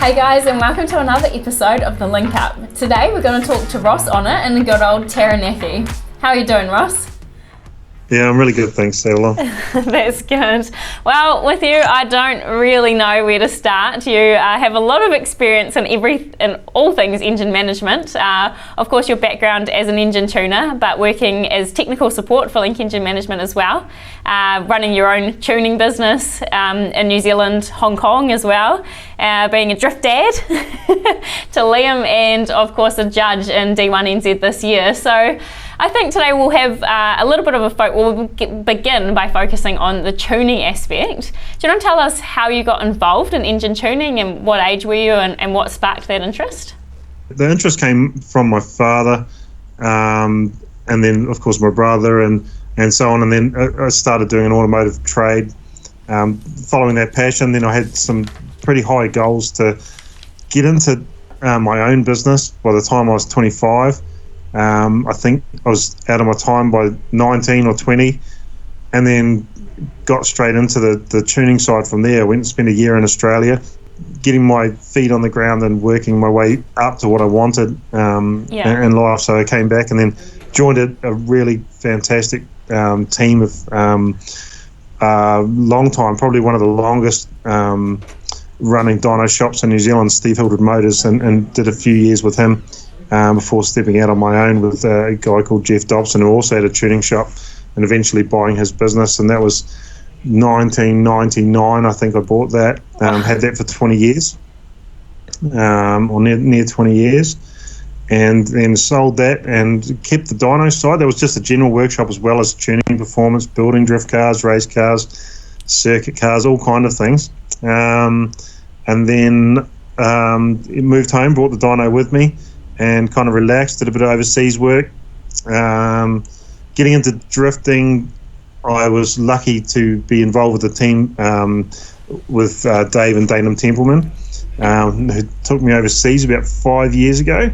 Hey guys, and welcome to another episode of the Link Up. Today we're going to talk to Ross Honnor in the good old Taranaki. How are you doing, Ross? Yeah, I'm really good, thanks, Stella. That's good. Well, with you, I don't really know where to start. You have a lot of experience in all things engine management. Of course, your background as an engine tuner, but working as technical support for Link Engine Management as well. Running your own tuning business in New Zealand, Hong Kong as well. Being a drift dad to Liam, and of course a judge in D1NZ this year. So I think today we'll have a little bit of we'll begin by focusing on the tuning aspect. Do you want to tell us how you got involved in engine tuning and what age were you and what sparked that interest? The interest came from my father, and then of course my brother and so on, and then I started doing an automotive trade. Following that passion, then I had some pretty high goals to get into my own business by the time I was 25. I think I was out of my time by 19 or 20, and then got straight into the tuning side from there. I went and spent a year in Australia, getting my feet on the ground and working my way up to what I wanted in life. So I came back and then joined a really fantastic team of long time, probably one of the longest running dyno shops in New Zealand, Steve Hildred Motors, and did a few years with him before stepping out on my own with a guy called Jeff Dobson, who also had a tuning shop, and eventually buying his business. And that was 1999, I think I bought that. Had that for 20 years, or near 20 years, and then sold that and kept the dyno side. That was just a general workshop as well as tuning, performance, building drift cars, race cars, circuit cars, all kind of things. And then moved home, brought the dyno with me, and kind of relaxed, did a bit of overseas work. Getting into drifting, I was lucky to be involved with the team with Dave and Danum Templeman, who took me overseas about 5 years ago.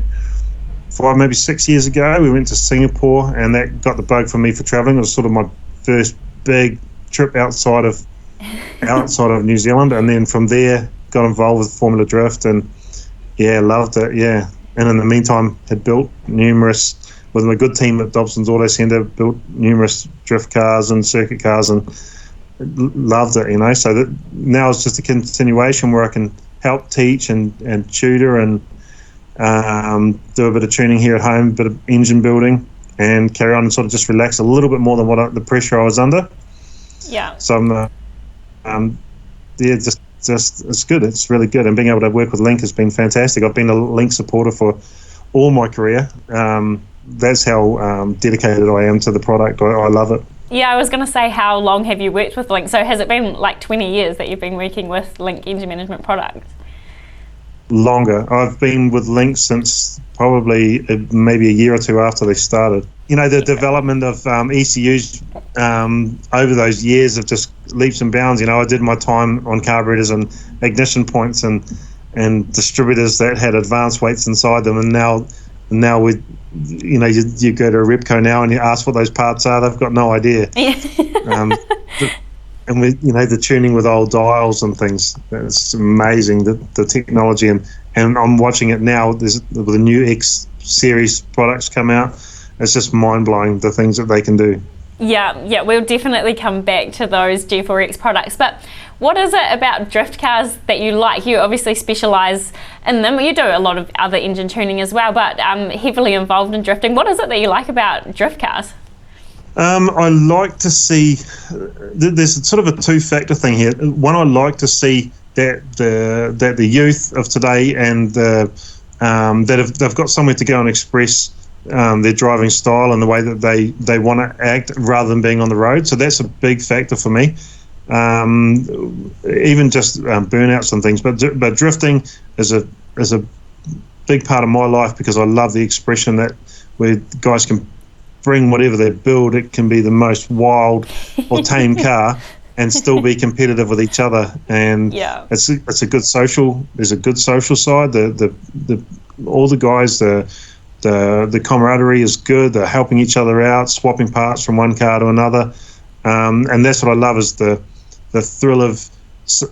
5, maybe 6 years ago. We went to Singapore, and that got the bug for me for travelling. It was sort of my first big trip outside of New Zealand, and then from there got involved with Formula Drift, and loved it. And in the meantime had built numerous, with a good team at Dobson's Auto Centre, built numerous drift cars and circuit cars, and loved it, so that now it's just a continuation where I can help teach and tutor and do a bit of tuning here at home, a bit of engine building, and carry on and sort of just relax a little bit more than the pressure I was under. So I'm just it's good. It's really good, and being able to work with Link has been fantastic. I've been a Link supporter for all my career. That's how dedicated I am to the product. I love it. Yeah, I was going to say, how long have you worked with Link? So has it been like 20 years that you've been working with Link Engine Management products? Longer. I've been with Link since probably maybe a year or two after they started. The development of ECUs over those years have just leaps and bounds. I did my time on carburetors and ignition points and distributors that had advanced weights inside them, and now with you go to a Repco now and you ask what those parts are, they've got no idea. And with the tuning with old dials and things, it's amazing, the technology, and I'm watching it now. With the new X series products come out, it's just mind blowing, the things that they can do. Yeah, we'll definitely come back to those G4X products. But what is it about drift cars that you like? You obviously specialise in them. You do a lot of other engine tuning as well, but heavily involved in drifting. What is it that you like about drift cars? I like to see, there's sort of a two-factor thing here. One, I like to see that the youth of today and they've got somewhere to go and express their driving style and the way that they want to act rather than being on the road. So that's a big factor for me. Even just burnouts and things, but drifting is a big part of my life, because I love the expression that where guys can bring whatever they build. It can be the most wild or tame car and still be competitive with each other, and it's a good social. There's a good social side. All the guys, the camaraderie is good. They're helping each other out, swapping parts from one car to another, and that's what I love, is the thrill of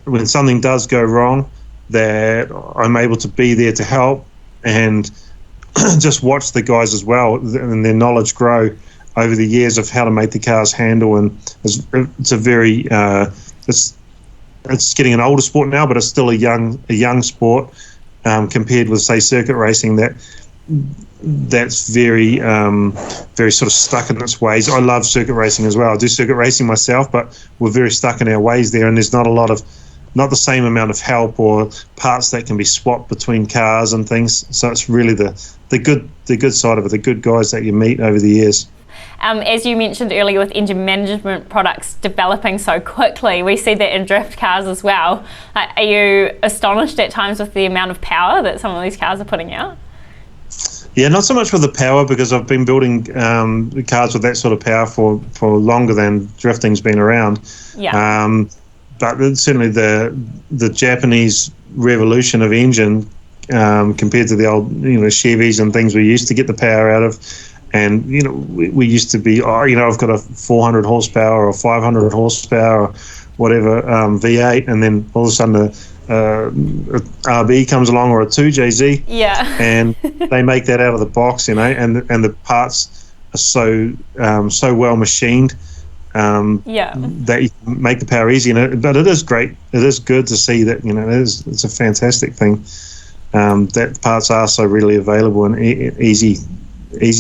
when something does go wrong. that I'm able to be there to help and just watch the guys as well and their knowledge grow over the years of how to make the cars handle. And it's a very it's getting an older sport now, but it's still a young sport compared with, say, circuit racing. That's very very sort of stuck in its ways. I love circuit racing as well. I do circuit racing myself, but we're very stuck in our ways there, and there's not the same amount of help or parts that can be swapped between cars and things. So it's really the good side of it, the good guys that you meet over the years. As you mentioned earlier, with engine management products developing so quickly, we see that in drift cars as well. Are you astonished at times with the amount of power that some of these cars are putting out? Yeah, not so much with the power, because I've been building cars with that sort of power for longer than drifting's been around. Yeah. But certainly the Japanese revolution of engine compared to the old Chevys and things we used to get the power out of. And, we used to be, I've got a 400 horsepower or 500 horsepower or whatever V8, and then all of a sudden a RB comes along, or a 2JZ. Yeah. And they make that out of the box, and the parts are so well machined that you can make the power easy. But it is great. It is good to see that, it's a fantastic thing that parts are so readily available and easy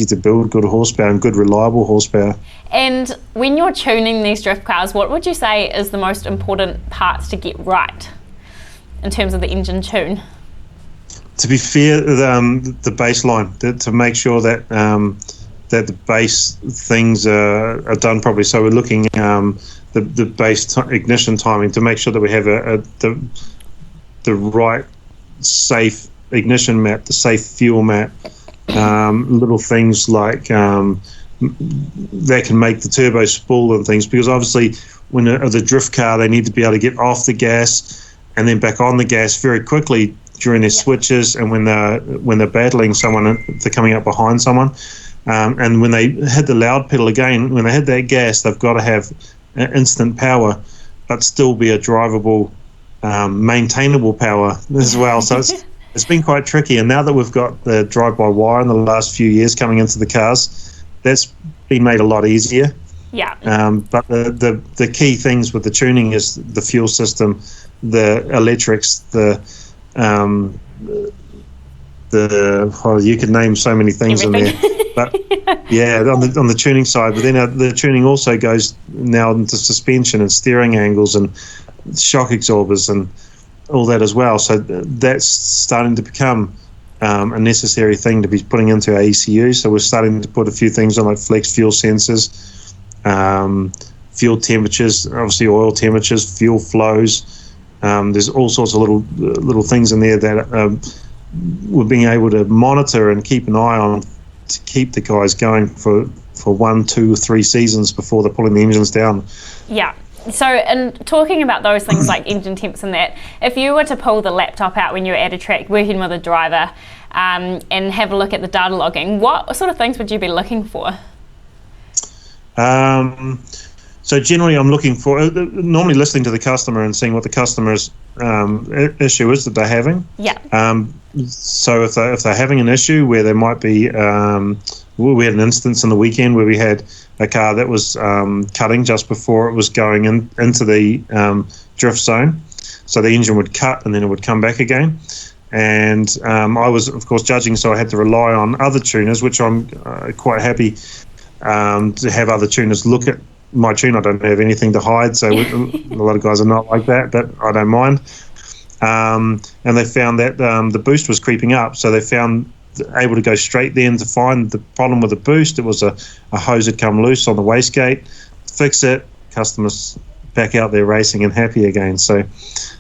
to build, good horsepower and good reliable horsepower. And when you're tuning these drift cars, what would you say is the most important parts to get right in terms of the engine tune? To be fair, the baseline, to make sure that that the base things are done properly. So we're looking the base ignition timing to make sure that we have the right safe ignition map, the safe fuel map. Little things like that can make the turbo spool and things, because obviously when the drift car, they need to be able to get off the gas and then back on the gas very quickly during their switches, and when they're battling someone, they're coming up behind someone, and when they hit the loud pedal again, when they hit that gas, they've got to have instant power but still be a drivable, maintainable power as well. So it's been quite tricky, and now that we've got the drive-by-wire in the last few years coming into the cars, that's been made a lot easier. Yeah. But the key things with the tuning is the fuel system, the electrics, you could name so many things everything in there. But yeah, on the tuning side. But then the tuning also goes now into suspension and steering angles and shock absorbers and all that as well. So that's starting to become a necessary thing to be putting into our ECU. So we're starting to put a few things on, like flex fuel sensors, fuel temperatures, obviously oil temperatures, fuel flows. There's all sorts of little things in there that we're being able to monitor and keep an eye on to keep the guys going for 1, 2, or 3 seasons before they're pulling the engines down. Yeah. So, in talking about those things like engine temps and that, if you were to pull the laptop out when you're at a track working with a driver and have a look at the data logging, what sort of things would you be looking for? So generally I'm looking for, normally listening to the customer and seeing what the customer's issue is that they're having. Yeah. So if they're having an issue where there might be, we had an instance in the weekend where we had a car that was cutting just before it was going into the drift zone. So the engine would cut and then it would come back again. And I was, of course, judging, so I had to rely on other tuners, which I'm quite happy to have other tuners look at my tune. I don't have anything to hide, so a lot of guys are not like that, but I don't mind. And they found that the boost was creeping up, so they found able to go straight then to find the problem with the boost. It was a hose had come loose on the wastegate. Fix it, customers back out there racing and happy again. So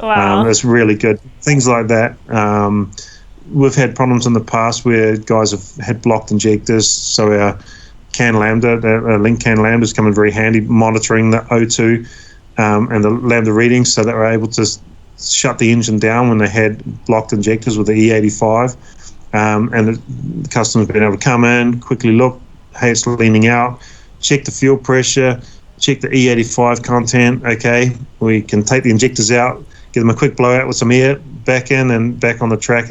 wow. It's really good. Things like that. We've had problems in the past where guys have had blocked injectors, so our CAN Lambda, the Link CAN Lambda is coming very handy, monitoring the O2 and the Lambda readings, so that we're able to shut the engine down when they had blocked injectors with the E85. And the customer's been able to come in, quickly look, hey, it's leaning out, check the fuel pressure, check the E85 content. Okay, we can take the injectors out, give them a quick blowout with some air, back in and back on the track,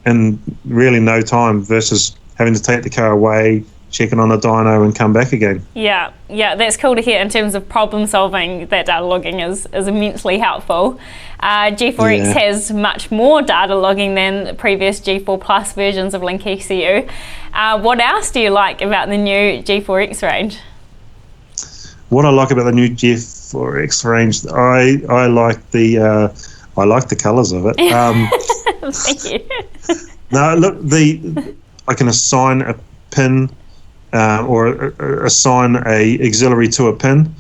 and really no time versus having to take the car away, checking on the dyno and come back again. Yeah, that's cool to hear. In terms of problem solving, that data logging is immensely helpful. G4X has much more data logging than the previous G4 Plus versions of Link ECU. What else do you like about the new G4X range? What I like about the new G4X range, I like the colours of it. Thank you. No, look, I can assign a pin or assign a auxiliary to a pin,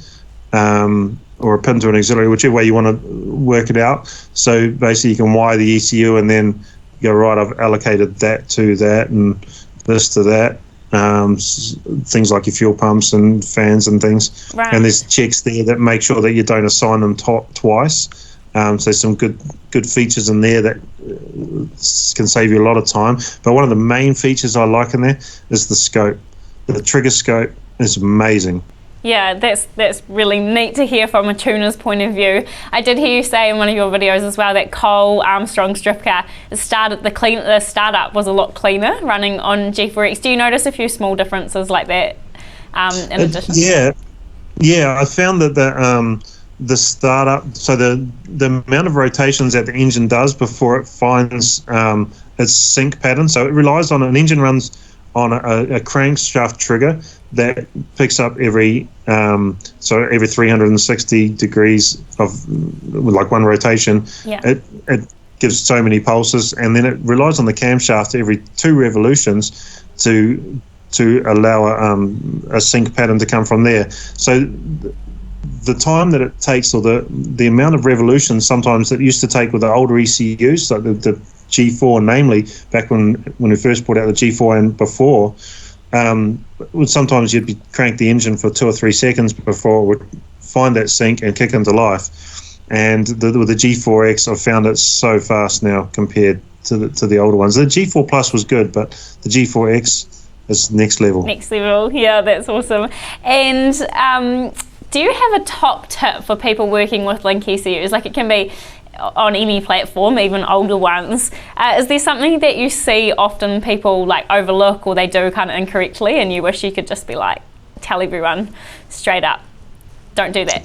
or a pin to an auxiliary, whichever way you want to work it out. So basically you can wire the ECU and then go, right, I've allocated that to that and this to that. Things like your fuel pumps and fans and things. Right. And there's checks there that make sure that you don't assign them twice. So there's some good features in there that can save you a lot of time. But one of the main features I like in there is the scope. The trigger scope is amazing. Yeah, that's really neat to hear from a tuner's point of view. I did hear you say in one of your videos as well that Cole Armstrong's drift car, the startup was a lot cleaner running on G4X. Do you notice a few small differences like that in addition? Yeah, I found that the startup, so the amount of rotations that the engine does before it finds its sync pattern, so it relies on, an engine runs on a crankshaft trigger that picks up every 360 degrees of like one rotation. Yeah. It gives so many pulses, and then it relies on the camshaft every 2 revolutions to allow a sync pattern to come from there. So the time that it takes, or the amount of revolutions sometimes that used to take with the older ECUs, like the G4, namely back when we first brought out the G4 and before, sometimes you'd be crank the engine for 2 or 3 seconds before it would find that sync and kick into life. And with the G4X, I've found it so fast now compared to the older ones. The G4 Plus was good, but the G4X is next level. Next level, yeah, that's awesome. And do you have a top tip for people working with Link ECUs? Like, it can be on any platform, even older ones. Is there something that you see often people like overlook or they do kind of incorrectly, and you wish you could just be like, tell everyone straight up, don't do that?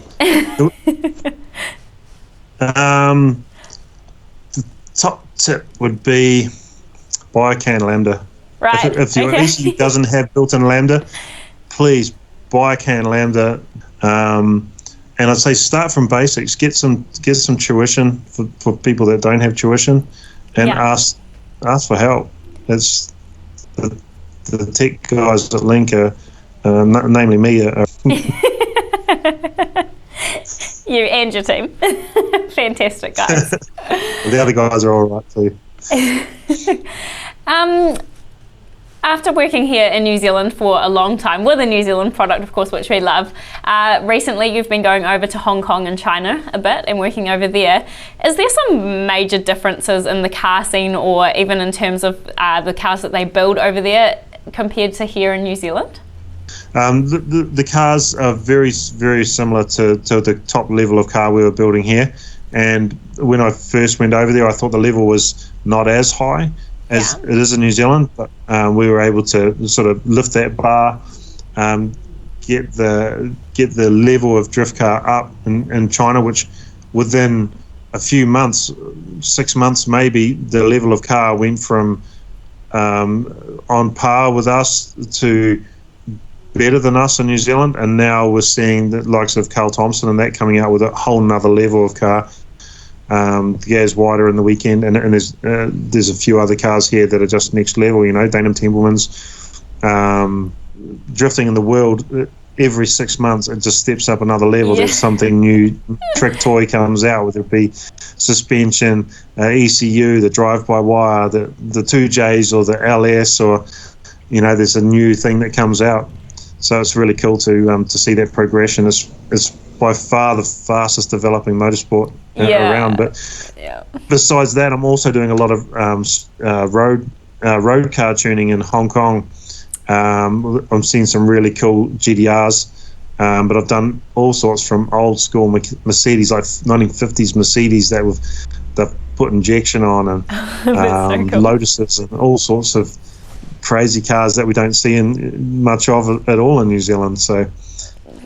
The top tip would be buy a CAN Lambda. Right. If your ECU doesn't have built-in Lambda, please buy a CAN Lambda. And I'd say start from basics. Get some tuition for people that don't have tuition, and ask for help. It's the tech guys at Link namely me. You and your team. Fantastic, guys. The other guys are all right too. After working here in New Zealand for a long time with a New Zealand product, of course, which we love, recently you've been going over to Hong Kong and China a bit and working over there. Is there some major differences in the car scene, or even in terms of the cars that they build over there compared to here in New Zealand? The cars are very, very similar to the top level of car we were building here. And when I first went over there, I thought the level was not as high as it is in New Zealand, but we were able to sort of lift that bar, get the level of drift car up in China, which within a few months, 6 months maybe, the level of car went from on par with us to better than us in New Zealand, and now we're seeing the likes of Carl Thompson and that coming out with a whole nother level of car. The gas wider in the weekend, and there's a few other cars here that are just next level. You know, Dainham Templeman's drifting in the world. Every 6 months, it just steps up another level. There's something new, trick toy comes out, whether it be suspension, ECU, the drive-by-wire, the 2Js or the LS, or there's a new thing that comes out. So it's really cool to see that progression. It's by far the fastest developing motorsport around. But besides that, I'm also doing a lot of road car tuning in Hong Kong. I'm seeing some really cool GDRs But I've done all sorts from old school Mercedes, like 1950s Mercedes they've put injection on, and so cool. Lotuses and all sorts of crazy cars that we don't see much of at all in New Zealand. So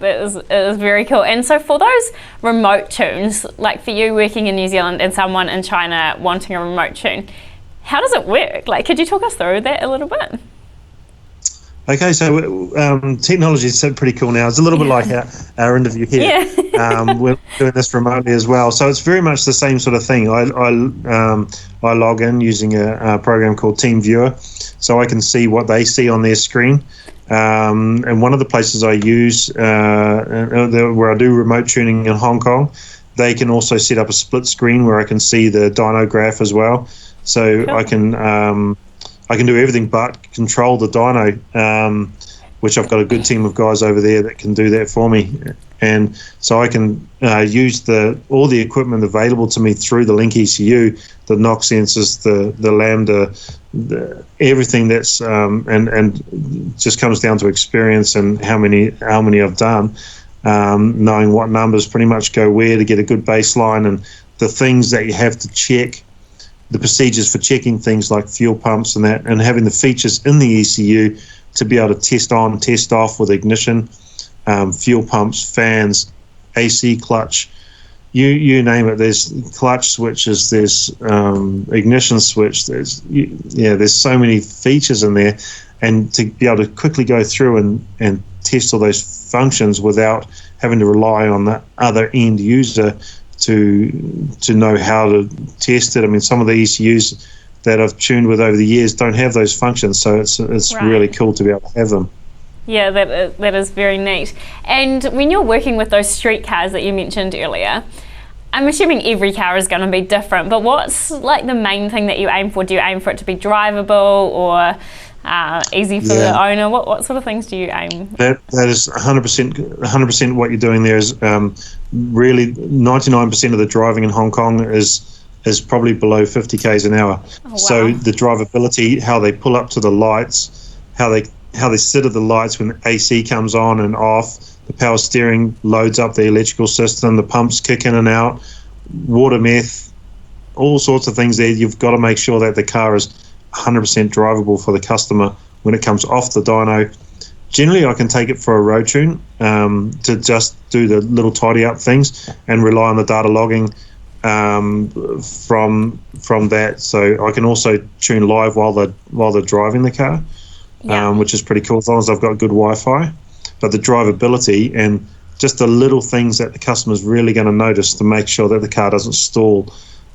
it is very cool. And so for those remote tunes, like for you working in New Zealand and someone in China wanting a remote tune, how does it work? Like, could you talk us through that a little bit? Okay, so technology is pretty cool now. It's a little bit like our interview here. Yeah. We're doing this remotely as well. So it's very much the same sort of thing. I log in using a program called TeamViewer, so I can see what they see on their screen. And one of the places I use where I do remote tuning in Hong Kong, they can also set up a split screen where I can see the dyno graph as well. So cool. I can do everything but control the dyno, which I've got a good team of guys over there that can do that for me. And so I can use all the equipment available to me through the Link ECU, the knock sensors, the lambda, everything that's and just comes down to experience and how many I've done, knowing what numbers pretty much go where to get a good baseline, and the things that you have to check, the procedures for checking things like fuel pumps and that, and having the features in the ECU to be able to test on, test off with ignition, fuel pumps, fans, AC clutch, you name it. There's clutch switches, there's ignition switch, there's so many features in there, and to be able to quickly go through and test all those functions without having to rely on the other end user to know how to test it. I mean, some of the ECUs that I've tuned with over the years don't have those functions, so it's right. Really cool to be able to have them. Yeah, that is very neat. And when you're working with those street cars that you mentioned earlier, I'm assuming every car is going to be different, but what's like the main thing that you aim for? Do you aim for it to be drivable or easy for the owner? What sort of things do you aim? That is 100% what you're doing there is really 99% of the driving in Hong Kong is probably below 50 k's an hour. Oh, wow. So the drivability, how they pull up to the lights, how they sit at the lights when the AC comes on and off, the power steering loads up the electrical system, the pumps kick in and out, water meth, all sorts of things there. You've got to make sure that the car is 100% drivable for the customer when it comes off the dyno. Generally, I can take it for a road tune to just do the little tidy up things and rely on the data logging from that. So I can also tune live while they're driving the car, which is pretty cool as long as I've got good Wi-Fi. But the drivability and just the little things that the customer's really going to notice to make sure that the car doesn't stall,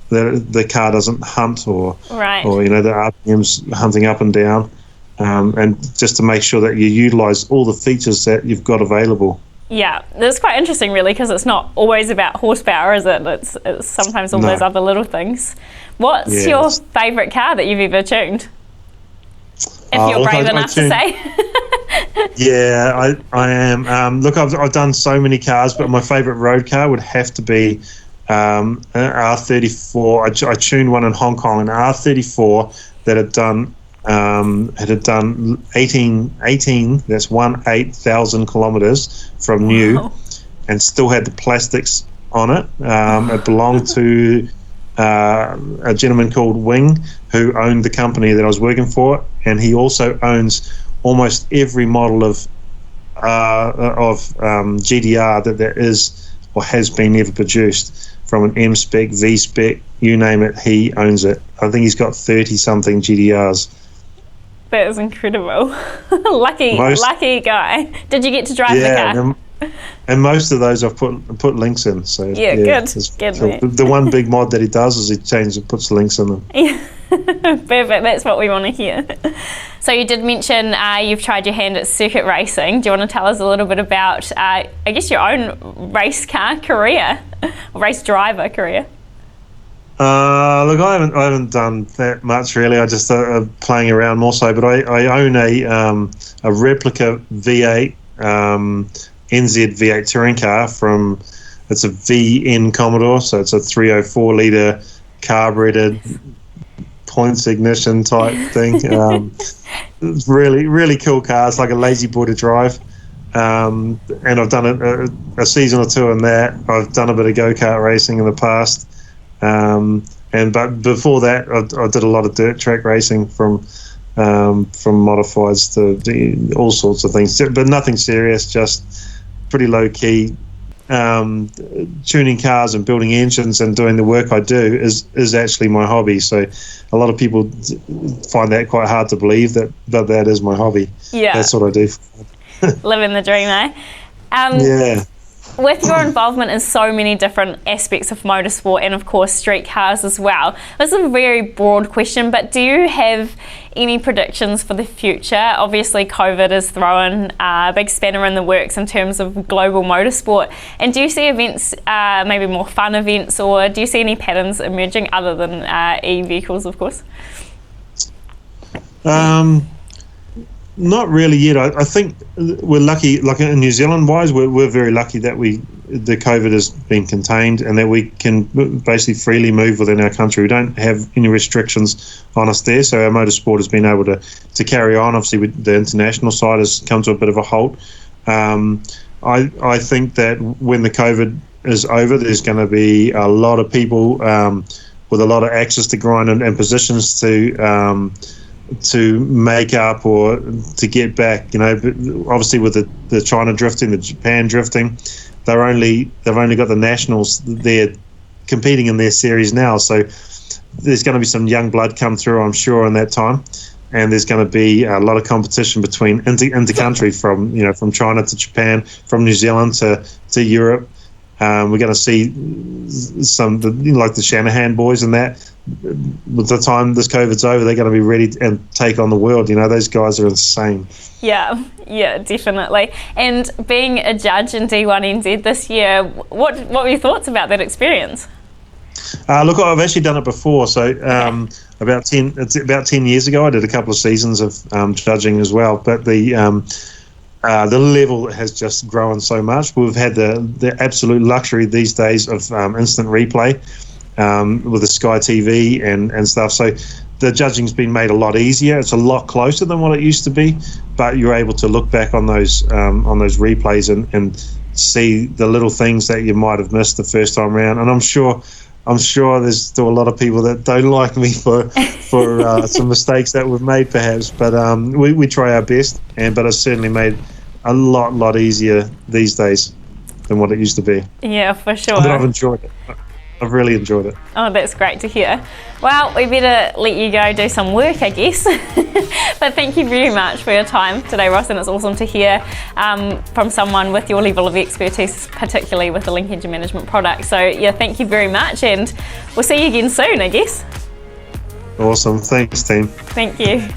that the car doesn't hunt or the RPM's hunting up and down, and just to make sure that you utilise all the features that you've got available. Yeah, that's quite interesting really, because it's not always about horsepower, is it? It's sometimes all those other little things. What's your favourite car that you've ever tuned? If you're brave enough to say. Yeah, I am. Look, I've done so many cars, but my favourite road car would have to be an R34. I tuned one in Hong Kong, an R34 that had done 18. That's 18,000 kilometres from new, and still had the plastics on it. It belonged to a gentleman called Wing, who owned the company that I was working for, and he also owns almost every model of GDR that there is or has been ever produced, from an M spec, V spec, you name it, he owns it. I think he's got 30 something GDRs. That is incredible. lucky guy. Did you get to drive the car? And most of those I've put links in. So good. The one big mod that he does is he puts links in them. Yeah. Perfect. That's what we want to hear. So you did mention you've tried your hand at circuit racing. Do you want to tell us a little bit about, I guess, your own race car career, race driver career? Look, I haven't done that much really. I just playing around more so. But I own a replica V8 NZ V8 touring car it's a VN Commodore, so it's a 304 litre carbureted points ignition type thing. It's really, really cool car. It's like a lazy boy to drive. and I've done a season or two in that. I've done a bit of go-kart racing in the past, but before that, I did a lot of dirt track racing from modifieds to all sorts of things, but nothing serious, just pretty low key. Tuning cars and building engines and doing the work I do is actually my hobby. So a lot of people find that quite hard to believe that is my hobby. Yeah, that's what I do. Living the dream, eh? Yeah. With your involvement in so many different aspects of motorsport and of course street cars as well, this is a very broad question, but do you have any predictions for the future? Obviously COVID is throwing a big spanner in the works in terms of global motorsport, and do you see events, maybe more fun events, or do you see any patterns emerging other than e-vehicles, of course? Not really yet. I think we're lucky, like in New Zealand wise, we're very lucky that the COVID has been contained and that we can basically freely move within our country. We don't have any restrictions on us there, so our motorsport has been able to carry on. Obviously, the international side has come to a bit of a halt. I think that when the COVID is over, there's going to be a lot of people with a lot of access to grind and positions to make up or to get back, but obviously with the China drifting, the Japan drifting, they've only got the nationals there competing in their series now. So there's going to be some young blood come through, I'm sure, in that time, and there's going to be a lot of competition between inter-country from China to Japan, from New Zealand to Europe. We're going to see some like the Shanahan boys and that. With the time this COVID's over, they're going to be ready and take on the world. Those guys are insane. Yeah, definitely. And being a judge in D1NZ this year, what were your thoughts about that experience? Look, I've actually done it before. So about 10 years ago, I did a couple of seasons of judging as well. But the level has just grown so much. We've had the absolute luxury these days of instant replay. With the Sky TV and stuff, so the judging's been made a lot easier. It's a lot closer than what it used to be, but you're able to look back on those replays and see the little things that you might have missed the first time around. And I'm sure there's still a lot of people that don't like me for some mistakes that we've made, perhaps. But we try our best, but it's certainly made a lot easier these days than what it used to be. Yeah, for sure. But I've enjoyed it. I've really enjoyed it. Oh, that's great to hear. Well, we better let you go do some work, I guess. But thank you very much for your time today, Ross, and it's awesome to hear from someone with your level of expertise, particularly with the Link engine management product. So yeah, thank you very much, and we'll see you again soon, I guess. Awesome. Thanks, team. Thank you.